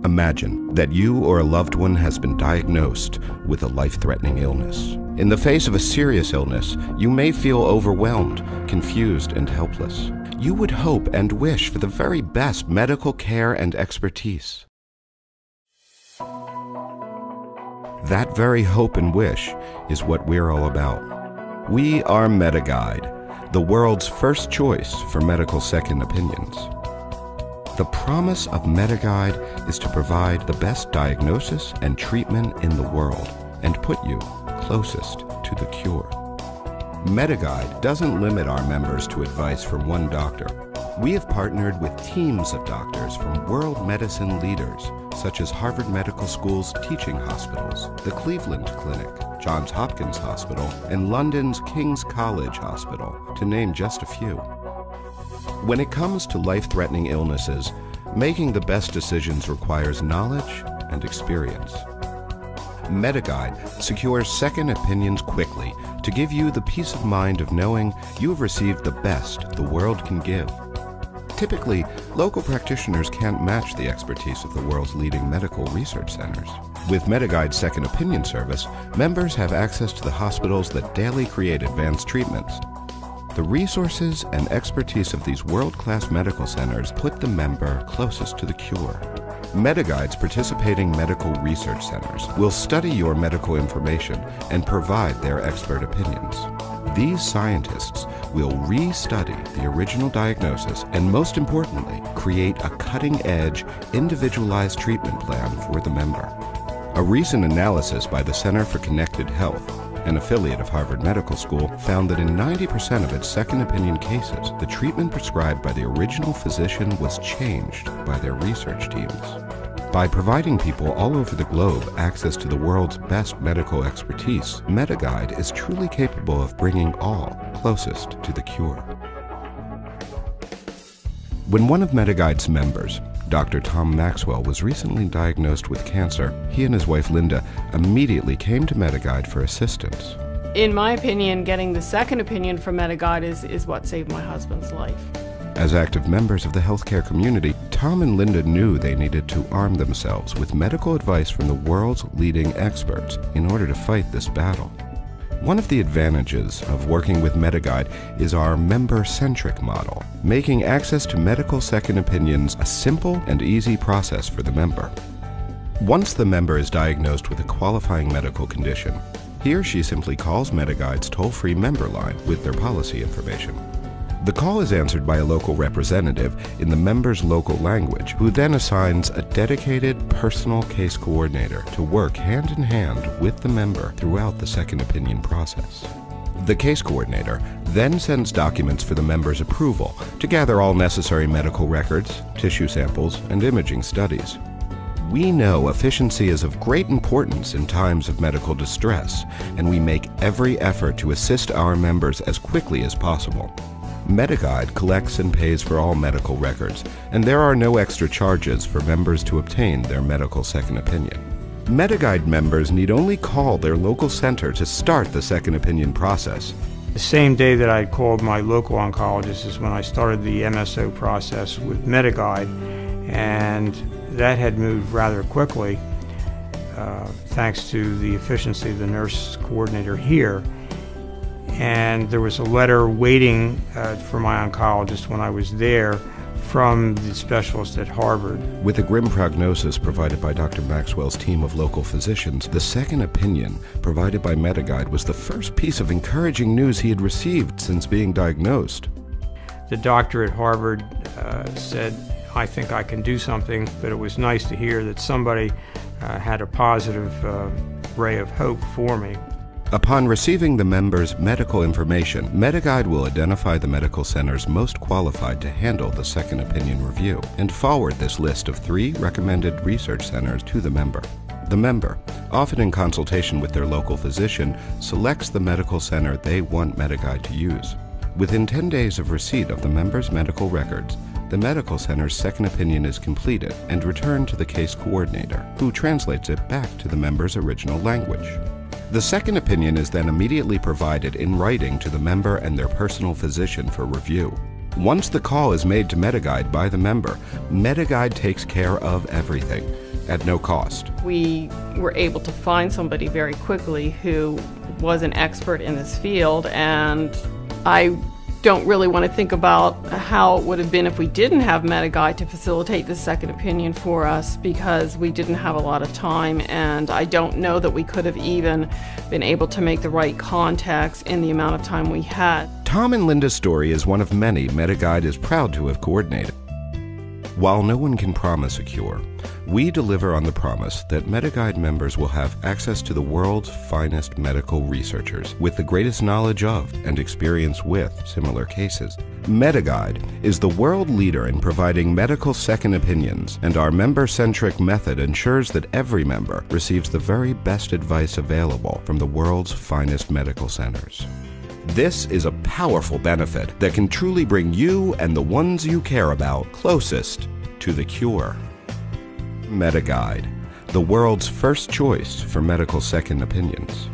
Imagine that you or a loved one has been diagnosed with a life-threatening illness. In the face of a serious illness, you may feel overwhelmed, confused, and helpless. You would hope and wish for the very best medical care and expertise. That very hope and wish is what we're all about. We are MediGuide, the world's first choice for medical second opinions. The promise of MediGuide is to provide the best diagnosis and treatment in the world and put you closest to the cure. MediGuide doesn't limit our members to advice from one doctor. We have partnered with teams of doctors from world medicine leaders such as Harvard Medical School's teaching hospitals, the Cleveland Clinic, Johns Hopkins Hospital, and London's King's College Hospital, to name just a few. When it comes to life-threatening illnesses, making the best decisions requires knowledge and experience. MediGuide secures second opinions quickly to give you the peace of mind of knowing you have received the best the world can give. Typically, local practitioners can't match the expertise of the world's leading medical research centers. With MediGuide's second opinion service, members have access to the hospitals that daily create advanced treatments. The resources and expertise of these world-class medical centers put the member closest to the cure. MediGuide's participating medical research centers will study your medical information and provide their expert opinions. These scientists will re-study the original diagnosis and, most importantly, create a cutting-edge, individualized treatment plan for the member. A recent analysis by the Center for Connected Health, an affiliate of Harvard Medical School, found that in 90% of its second opinion cases, the treatment prescribed by the original physician was changed by their research teams. By providing people all over the globe access to the world's best medical expertise, MediGuide is truly capable of bringing all closest to the cure. When one of MediGuide's members, Dr. Tom Maxwell, was recently diagnosed with cancer, he and his wife Linda immediately came to MediGuide for assistance. In my opinion, getting the second opinion from MediGuide is what saved my husband's life. As active members of the healthcare community, Tom and Linda knew they needed to arm themselves with medical advice from the world's leading experts in order to fight this battle. One of the advantages of working with MediGuide is our member-centric model, making access to medical second opinions a simple and easy process for the member. Once the member is diagnosed with a qualifying medical condition, he or she simply calls MediGuide's toll-free member line with their policy information. The call is answered by a local representative in the member's local language, who then assigns a dedicated personal case coordinator to work hand in hand with the member throughout the second opinion process. The case coordinator then sends documents for the member's approval to gather all necessary medical records, tissue samples, and imaging studies. We know efficiency is of great importance in times of medical distress, and we make every effort to assist our members as quickly as possible. MediGuide collects and pays for all medical records, and there are no extra charges for members to obtain their medical second opinion. MediGuide members need only call their local center to start the second opinion process. The same day that I called my local oncologist is when I started the MSO process with MediGuide, and that had moved rather quickly thanks to the efficiency of the nurse coordinator here. And there was a letter waiting for my oncologist when I was there from the specialist at Harvard. With a grim prognosis provided by Dr. Maxwell's team of local physicians, the second opinion provided by MediGuide was the first piece of encouraging news he had received since being diagnosed. The doctor at Harvard said, "I think I can do something," but it was nice to hear that somebody had a positive ray of hope for me. Upon receiving the member's medical information, MediGuide will identify the medical centers most qualified to handle the second opinion review and forward this list of 3 recommended research centers to the member. The member, often in consultation with their local physician, selects the medical center they want MediGuide to use. Within 10 days of receipt of the member's medical records, the medical center's second opinion is completed and returned to the case coordinator, who translates it back to the member's original language. The second opinion is then immediately provided in writing to the member and their personal physician for review. Once the call is made to MediGuide by the member, MediGuide takes care of everything, at no cost. We were able to find somebody very quickly who was an expert in this field, and I don't really want to think about how it would have been if we didn't have MediGuide to facilitate the second opinion for us, because we didn't have a lot of time, and I don't know that we could have even been able to make the right contacts in the amount of time we had. Tom and Linda's story is one of many MediGuide is proud to have coordinated. While no one can promise a cure, we deliver on the promise that MediGuide members will have access to the world's finest medical researchers with the greatest knowledge of and experience with similar cases. MediGuide is the world leader in providing medical second opinions, and our member-centric method ensures that every member receives the very best advice available from the world's finest medical centers. This is a powerful benefit that can truly bring you and the ones you care about closest to the cure. MediGuide, the world's first choice for medical second opinions.